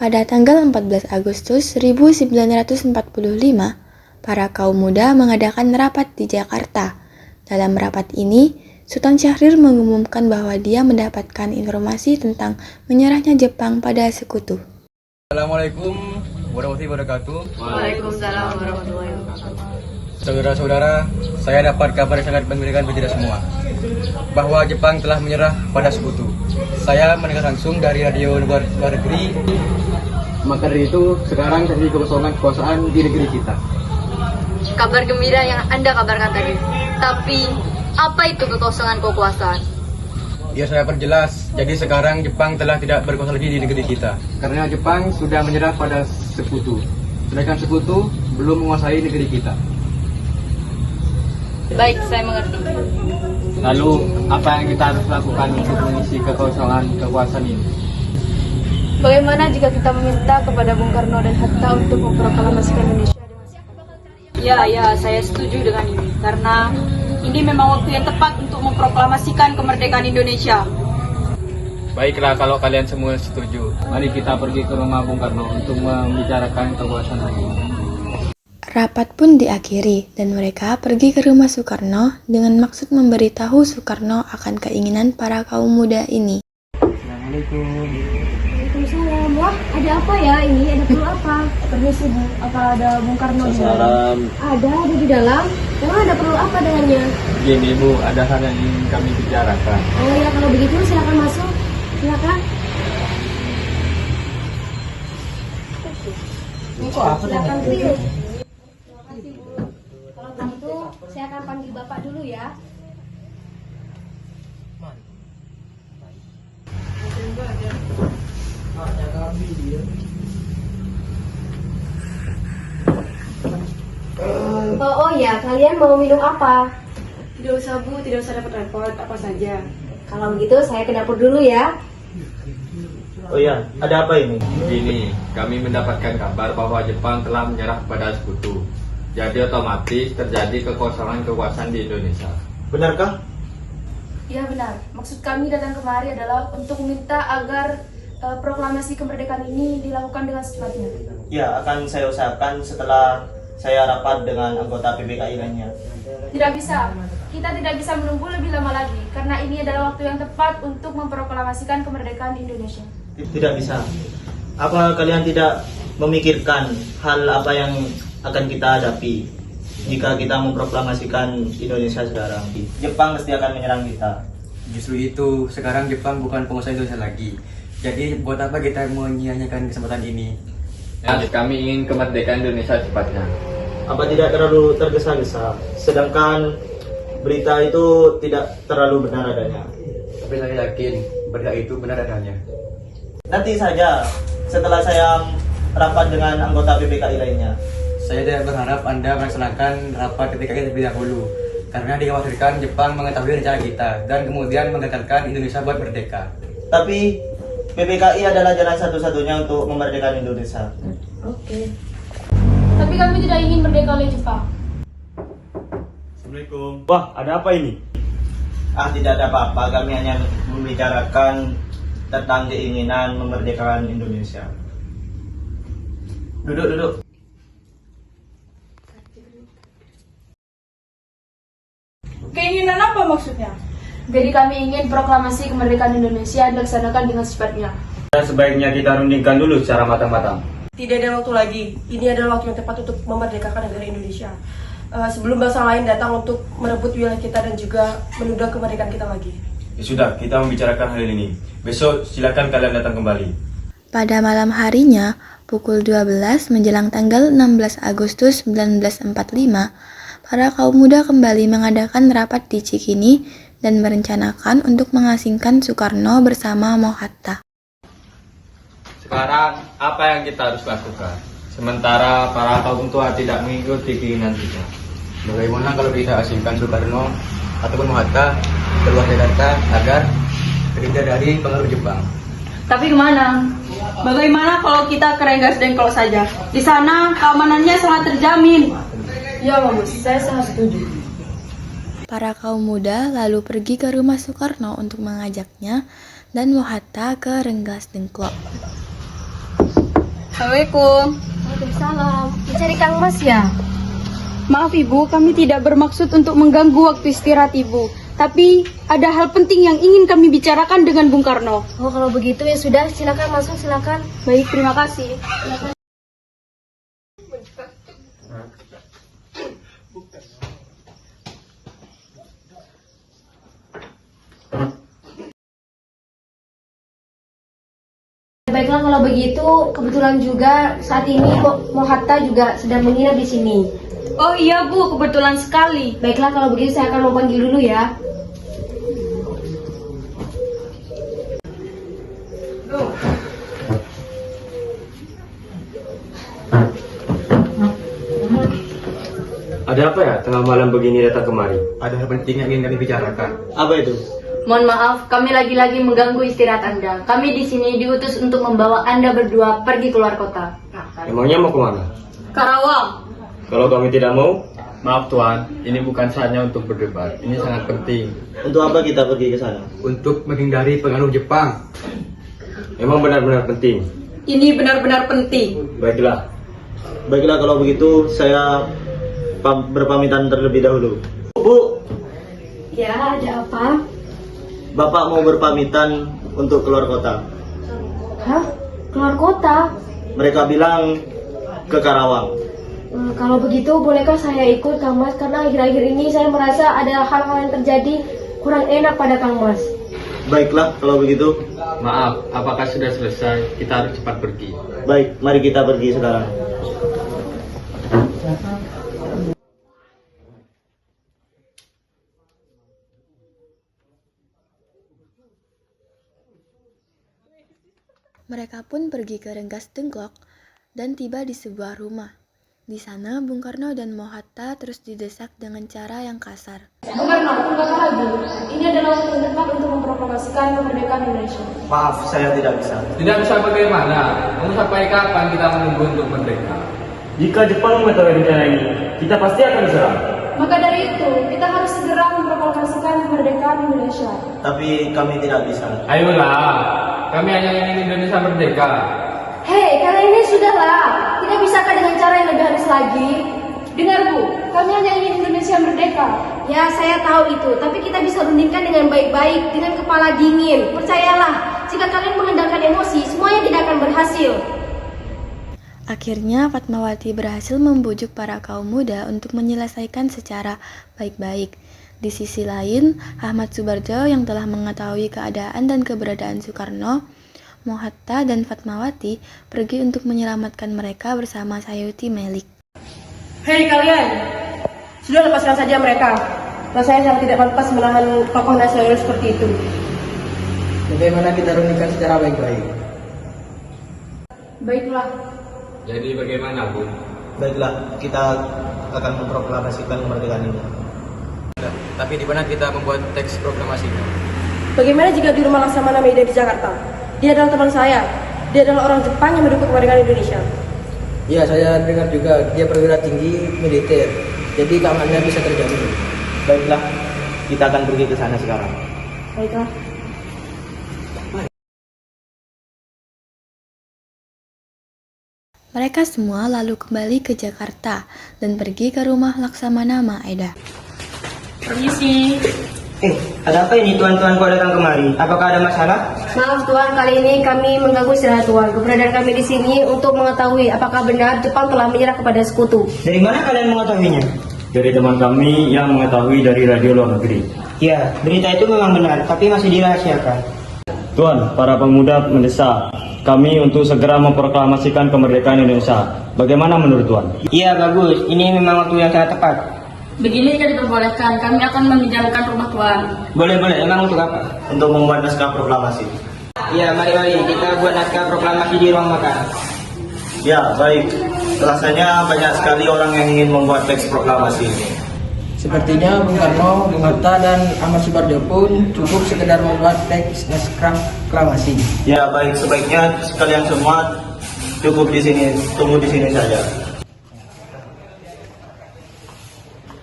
Pada tanggal 14 Agustus 1945, para kaum muda mengadakan rapat di Jakarta. Dalam rapat ini, Sultan Syahrir mengumumkan bahwa dia mendapatkan informasi tentang menyerahnya Jepang pada sekutu. Assalamualaikum warahmatullahi wabarakatuh. Waalaikumsalam warahmatullahi wabarakatuh. Saudara-saudara, saya dapat kabar yang sangat mengembirakan bagi kita semua, bahwa Jepang telah menyerah pada sekutu. Saya mendengar langsung dari radio luar negeri. Maka dari itu, sekarang terjadi kekosongan kekuasaan di negeri kita. Kabar gembira yang Anda kabarkan tadi. Tapi, apa itu kekosongan kekuasaan? Ya, saya perjelas. Jadi sekarang Jepang telah tidak berkuasa lagi di negeri kita. Karena Jepang sudah menyerah pada sekutu. Sedangkan sekutu belum menguasai negeri kita. Baik, saya mengerti. Lalu, apa yang kita harus lakukan untuk mengisi kekosongan kekuasaan ini? Bagaimana jika kita meminta kepada Bung Karno dan Hatta untuk memproklamasikan Indonesia? Ya, saya setuju dengan ini. Karena ini memang waktu yang tepat untuk memproklamasikan kemerdekaan Indonesia. Baiklah, kalau kalian semua setuju, mari kita pergi ke rumah Bung Karno untuk membicarakan kekuasaan ini. Rapat pun diakhiri dan mereka pergi ke rumah Soekarno dengan maksud memberitahu Soekarno akan keinginan para kaum muda ini. Assalamualaikum. Waalaikumsalam. Wah, ada apa ya ini? Ada perlu apa? Permisi Bu, apa ada Bung Karno di dalam? Ada di dalam. Emang ada perlu apa dengannya? Gini Bu, ada hal yang ingin kami bicarakan. Oh ya, kalau begitu silakan masuk. Silakan. Silakan duduk. Kalau begitu, saya akan panggil Bapak dulu ya. Oh ya, kalian mau minum apa? Tidak usah Bu, tidak usah repot-repot, apa saja. Kalau begitu, saya ke dapur dulu ya. Oh ya, ada apa ini? Begini, kami mendapatkan kabar bahwa Jepang telah menyerah pada sekutu. Jadi otomatis terjadi kekosongan kekuasaan di Indonesia. Benarkah? Ya benar, maksud kami datang kemari adalah untuk meminta agar proklamasi kemerdekaan ini dilakukan dengan secepatnya. Ya, akan saya usahakan setelah saya rapat dengan anggota PBKI lainnya. Tidak bisa, kita tidak bisa menunggu lebih lama lagi, karena ini adalah waktu yang tepat untuk memproklamasikan kemerdekaan Indonesia. Tidak bisa. Apa kalian tidak memikirkan hal apa yang akan kita hadapi jika kita memproklamasikan Indonesia sekarang? Jepang pasti akan menyerang kita. Justru itu, sekarang Jepang bukan penguasa Indonesia lagi. Jadi buat apa kita menyia-nyiakan kesempatan ini? Kami ingin kemerdekaan Indonesia cepatnya. Apa tidak terlalu tergesa-gesa? Sedangkan berita itu tidak terlalu benar adanya. Tapi saya yakin berita itu benar adanya. Nanti saja setelah saya rapat dengan anggota PBKI lainnya. Saya tidak berharap Anda melaksanakan rapat ketika ini terlebih dahulu, karena dikhawatirkan Jepang mengetahui rencana kita dan kemudian menggagalkan Indonesia buat merdeka. Tapi PBKI adalah jalan satu-satunya untuk memerdekakan Indonesia. Oke. Tapi kami tidak ingin merdeka oleh Jepang. Assalamualaikum. Wah, ada apa ini? Tidak ada apa-apa, kami hanya membicarakan tentang keinginan memerdekakan Indonesia. Duduk. Keinginan apa maksudnya? Jadi kami ingin proklamasi kemerdekaan Indonesia dilaksanakan dengan secepatnya. Sebaiknya kita rundingkan dulu secara matang-matang. Tidak ada waktu lagi. Ini adalah waktu yang tepat untuk memerdekakan negara Indonesia. sebelum bangsa lain datang untuk merebut wilayah kita dan juga menunda kemerdekaan kita lagi. Ya sudah, kita membicarakan hal ini. Besok silakan kalian datang kembali. Pada malam harinya, pukul 12 menjelang tanggal 16 Agustus 1945, para kaum muda kembali mengadakan rapat di Cikini dan merencanakan untuk mengasingkan Soekarno bersama Mohatta. Sekarang apa yang kita harus lakukan? Sementara para kaum tua tidak mengikuti keinginan kita. Bagaimana kalau kita asingkan Soekarno ataupun Mohatta keluar Jakarta agar terhindar dari pengaruh Jepang? Tapi kemana? Bagaimana kalau kita ke Rengas Dengklok saja? Di sana keamanannya sangat terjamin. Ya bagus, saya sangat setuju. Para kaum muda lalu pergi ke rumah Soekarno untuk mengajaknya dan Mohatta ke Rengas Dengklok. Assalamualaikum. Waalaikumsalam. Mencari Kang Mas ya? Maaf Ibu, kami tidak bermaksud untuk mengganggu waktu istirahat Ibu. Tapi ada hal penting yang ingin kami bicarakan dengan Bung Karno. Oh kalau begitu ya sudah, silakan masuk silakan. Baik, terima kasih. Baiklah kalau begitu, kebetulan juga saat ini Mohatta juga sedang menginap di sini. Oh iya Bu, kebetulan sekali. Baiklah kalau begitu saya akan memanggil dulu ya. Ada apa ya tengah malam begini datang kemari? Ada hal penting yang ingin kami bicarakan. Apa itu? Mohon maaf, kami lagi-lagi mengganggu istirahat Anda. Kami di sini diutus untuk membawa Anda berdua pergi keluar kota. Emangnya mau kemana? Karawang. Kalau kami tidak mau, Maaf Tuan, ini bukan saatnya untuk berdebat. Ini sangat penting Untuk apa kita pergi ke sana? untuk menghindari pengaruh Jepang. memang benar-benar penting. Ini benar-benar penting. Baiklah, Baiklah kalau begitu saya berpamitan terlebih dahulu. Bu, Ya, ada apa? Bapak mau berpamitan untuk keluar kota. Hah? Keluar kota? Mereka bilang ke Karawang. Kalau begitu bolehkah saya ikut Kang Mas? Karena akhir-akhir ini saya merasa ada hal-hal yang terjadi kurang enak pada Kang Mas. Baiklah kalau begitu. Maaf, apakah sudah selesai? Kita harus cepat pergi. Baik, mari kita pergi sekarang. Mereka pun pergi ke Rengas Dengklok dan tiba di sebuah rumah. Di sana, Bung Karno dan Mohatta terus didesak dengan cara yang kasar. Bung Karno, tunggu lagi. Ini adalah waktu yang tepat untuk memproklamasikan kemerdekaan Indonesia. Maaf, saya tidak bisa. Tidak bisa bagaimana? Mau sampai kapan kita menunggu untuk merdeka? jika Jepang mengetahui rencana ini, kita pasti akan diserang. Maka dari itu, kita harus segera memproklamasikan kemerdekaan Indonesia. Tapi kami tidak bisa. Ayolah, kami hanya ingin Indonesia merdeka. Hei, kalian ini sudahlah. Tidak bisakah dengan cara yang lebih halus lagi? Dengar Bu, kami hanya ingin Indonesia merdeka. Ya, saya tahu itu. Tapi kita bisa rundingkan dengan baik-baik, dengan kepala dingin. Percayalah, jika kalian mengandalkan emosi, semuanya tidak akan berhasil. Akhirnya, Fatmawati berhasil membujuk para kaum muda untuk menyelesaikan secara baik-baik. Di sisi lain, Ahmad Subarjo yang telah mengetahui keadaan dan keberadaan Soekarno, Mohatta dan Fatmawati pergi untuk menyelamatkan mereka bersama Sayuti Melik. Hei kalian, sudah lepaskan saja mereka. Rasanya sangat tidak pantas menahan tokoh nasionalis seperti itu. Bagaimana kita rundingkan secara baik-baik? Baiklah. Jadi bagaimana, Bun? Baiklah, kita akan memproklamasikan kemerdekaan ini. Tapi di mana kita membuat teks proklamasinya? Bagaimana jika di rumah Laksamana Meida di Jakarta? Dia adalah teman saya. Dia adalah orang Jepang yang mendukung kemerdekaan Indonesia. Ya, saya dengar juga dia perwira tinggi militer. Jadi keamanannya bisa terjamin. Baiklah, kita akan pergi ke sana sekarang. Baiklah. Mereka semua lalu kembali ke Jakarta dan pergi ke rumah Laksamana Maeda. Permisi. Ada apa ini tuan-tuan kok datang kemari? Apakah ada masalah? Maaf Tuan, kali ini kami mengganggu istirahat Tuan. Keberadaan kami di sini untuk mengetahui apakah benar Jepang telah menyerah kepada sekutu. Dari mana kalian mengetahuinya? dari teman kami yang mengetahui dari radio luar negeri. Ya, berita itu memang benar, tapi masih dirahasiakan. Tuan, para pemuda mendesak kami untuk segera memproklamasikan kemerdekaan Indonesia. Bagaimana menurut Tuan? Iya, bagus. Ini memang waktu yang sangat tepat. Begini jika diperbolehkan, kami akan meminjamkan rumah Tuan. Boleh. Emang untuk apa? Untuk membuat naskah proklamasi. Iya, mari kita buat naskah proklamasi di ruang makan. Ya, baik. Rasanya banyak sekali orang yang ingin membuat teks proklamasi ini. Sepertinya Bung Karno, Bung Hatta, dan Ahmad Subarjo pun cukup sekedar membuat teks naskah proklamasi. Ya, baik. Sebaiknya sekalian semua cukup di sini, tunggu di sini saja.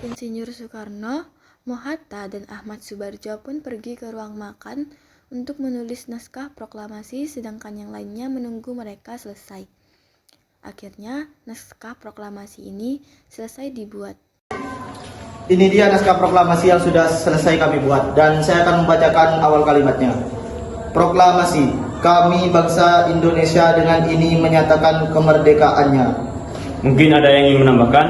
Insinyur Soekarno, Mohatta, dan Ahmad Subarjo pun pergi ke ruang makan untuk menulis naskah proklamasi, sedangkan yang lainnya menunggu mereka selesai. Akhirnya, naskah proklamasi ini selesai dibuat. Ini dia naskah proklamasi yang sudah selesai kami buat, dan saya akan membacakan awal kalimatnya. Proklamasi, kami bangsa Indonesia dengan ini menyatakan kemerdekaannya. Mungkin ada yang ingin menambahkan?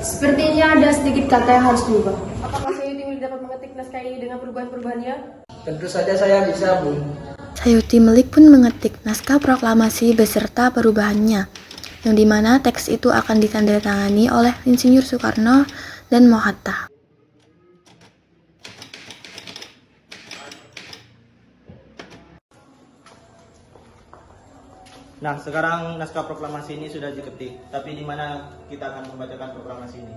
Sepertinya ada sedikit kata yang harus diubah. Apakah Sayuti Milik dapat mengetik naskah ini dengan perubahan-perubahannya? Tentu saja saya bisa, Bung. Sayuti Melik pun mengetik naskah proklamasi beserta perubahannya, yang dimana teks itu akan ditandatangani oleh Insinyur Soekarno dan Mohatta. Nah, sekarang naskah proklamasi ini sudah diketik, tapi di mana kita akan membacakan proklamasi ini?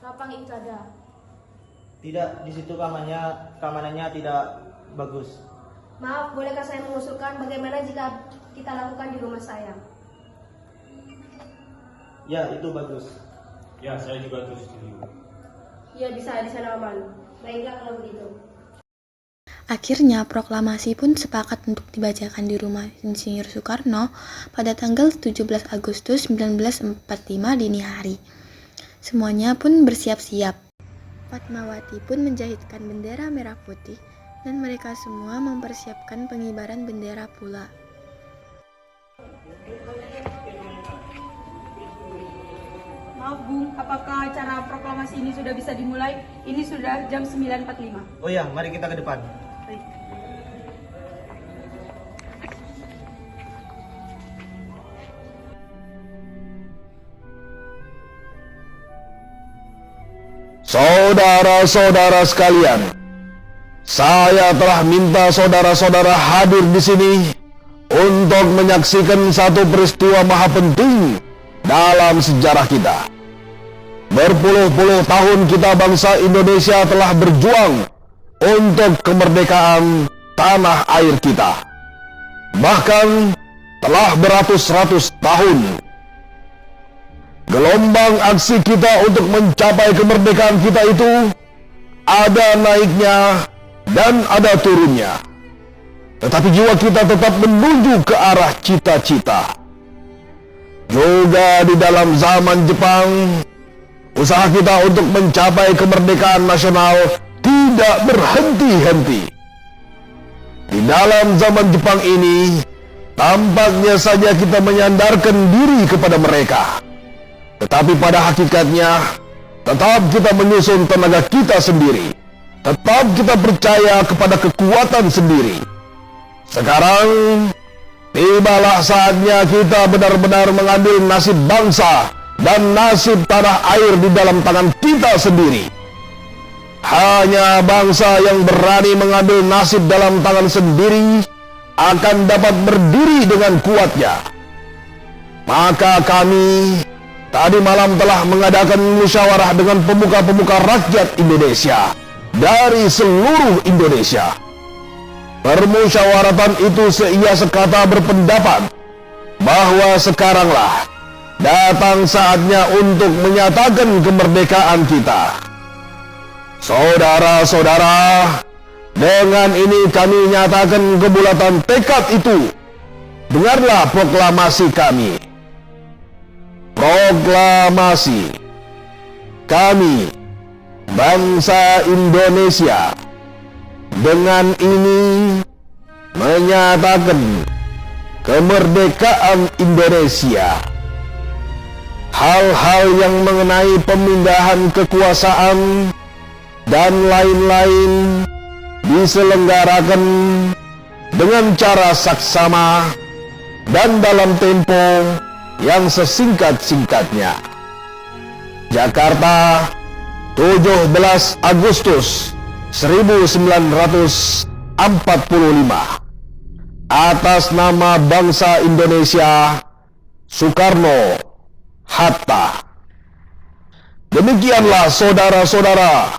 Lapang itu ada. Tidak, di situ keamanannya tidak bagus. Maaf, bolehkah saya mengusulkan bagaimana jika kita lakukan di rumah saya? Ya, itu bagus. Ya, saya juga setuju. Ya, bisa di sana aman. Baiklah kalau begitu. Akhirnya, proklamasi pun sepakat untuk dibacakan di rumah Insinyur Soekarno pada tanggal 17 Agustus 1945 dini hari. Semuanya pun bersiap-siap. Fatmawati pun menjahitkan bendera merah putih dan mereka semua mempersiapkan pengibaran bendera pula. Maaf Bung, apakah acara proklamasi ini sudah bisa dimulai? Ini sudah jam 9.45. Oh ya, mari kita ke depan. Baik. Saudara-saudara sekalian, saya telah minta saudara-saudara hadir di sini untuk menyaksikan satu peristiwa maha penting dalam sejarah kita. Berpuluh-puluh tahun kita bangsa Indonesia telah berjuang untuk kemerdekaan tanah air kita. Bahkan telah beratus-ratus tahun. Gelombang aksi kita untuk mencapai kemerdekaan kita itu ada naiknya dan ada turunnya. Tetapi jiwa kita tetap menuju ke arah cita-cita. Juga di dalam zaman Jepang, usaha kita untuk mencapai kemerdekaan nasional tidak berhenti-henti. Di dalam zaman Jepang ini, tampaknya saja kita menyandarkan diri kepada mereka. Tetapi pada hakikatnya, tetap kita menyusun tenaga kita sendiri. Tetap kita percaya kepada kekuatan sendiri. Sekarang, tibalah saatnya kita benar-benar mengambil nasib bangsa dan nasib tanah air di dalam tangan kita sendiri. Hanya bangsa yang berani mengambil nasib dalam tangan sendiri akan dapat berdiri dengan kuatnya. Maka kami tadi malam telah mengadakan musyawarah dengan pemuka-pemuka rakyat Indonesia dari seluruh Indonesia. Permusyawaratan itu seia sekata berpendapat bahwa sekaranglah datang saatnya untuk menyatakan kemerdekaan kita. Saudara-saudara, dengan ini kami nyatakan kebulatan tekad itu. Dengarlah proklamasi kami. Proklamasi. Kami, bangsa Indonesia, dengan ini menyatakan kemerdekaan Indonesia. hal-hal yang mengenai pemindahan kekuasaan dan lain-lain diselenggarakan dengan cara saksama dan dalam tempo yang sesingkat-singkatnya. Jakarta, 17 Agustus 1945. Atas nama bangsa Indonesia, Soekarno Hatta. Demikianlah saudara-saudara,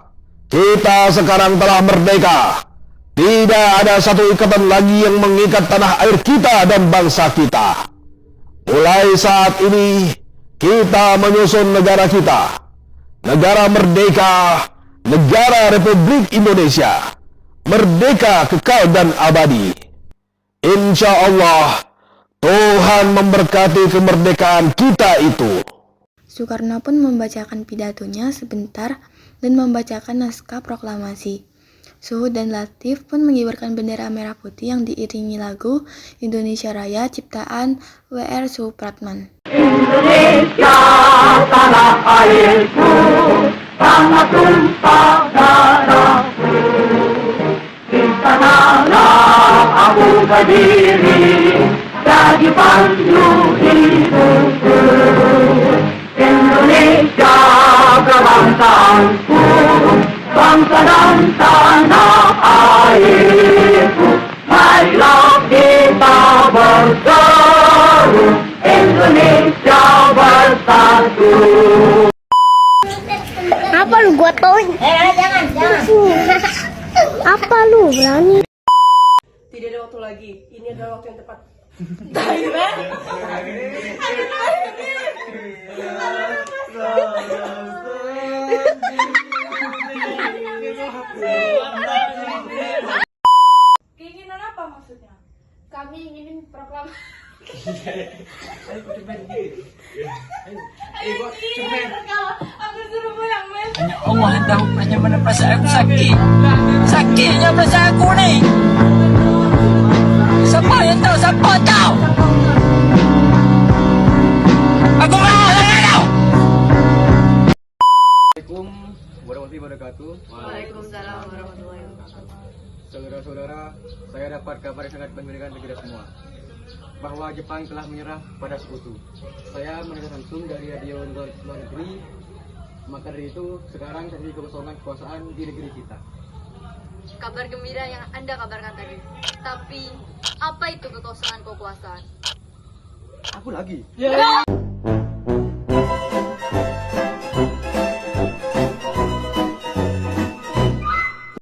kita sekarang telah merdeka. Tidak ada satu ikatan lagi yang mengikat tanah air kita dan bangsa kita. Mulai saat ini, kita menyusun negara kita. Negara merdeka, negara Republik Indonesia. Merdeka kekal dan abadi. Insya Allah, Tuhan memberkati kemerdekaan kita itu. Soekarno pun membacakan pidatonya sebentar dan membacakan naskah proklamasi. Suhud dan Latif pun mengibarkan bendera merah putih yang diiringi lagu Indonesia Raya ciptaan W.R. Supratman. Indonesia tanah airku, tanah tumpah darahku. Di sanalah aku berdiri, jadi pandu hidupku. Indonesia kebangsaanku, bangsa dan tanah airku. Marilah kita berseru, Indonesia bersatu. Apa lu gua tauin? Jangan. Apa lu berani? Tidak ada waktu lagi. Ini adalah waktu yang tepat. Keinginan apa maksudnya? Kami ingin proklamasi. Aku suruh pulang, men. Hanya Allah yang tahu bagaimana perasaan aku sakit. Sakitnya perasaan aku nih. Siapa yang tahu? Siapa tahu? Aku mau dengan kau. Assalamualaikum warahmatullahi wabarakatuh. Waalaikumsalam warahmatullahi wabarakatuh. Saudara-saudara, saya dapat kabar yang sangat mengembirakan bagi kita semua, bahwa Jepang telah menyerah pada sekutu. Saya mendengar langsung dari radio luar negeri. Maka dari itu, sekarang terjadi kekosongan kekuasaan di negeri kita. Kabar gembira yang Anda kabarkan tadi. Tapi, apa itu kekosongan kekuasaan? Aku lagi.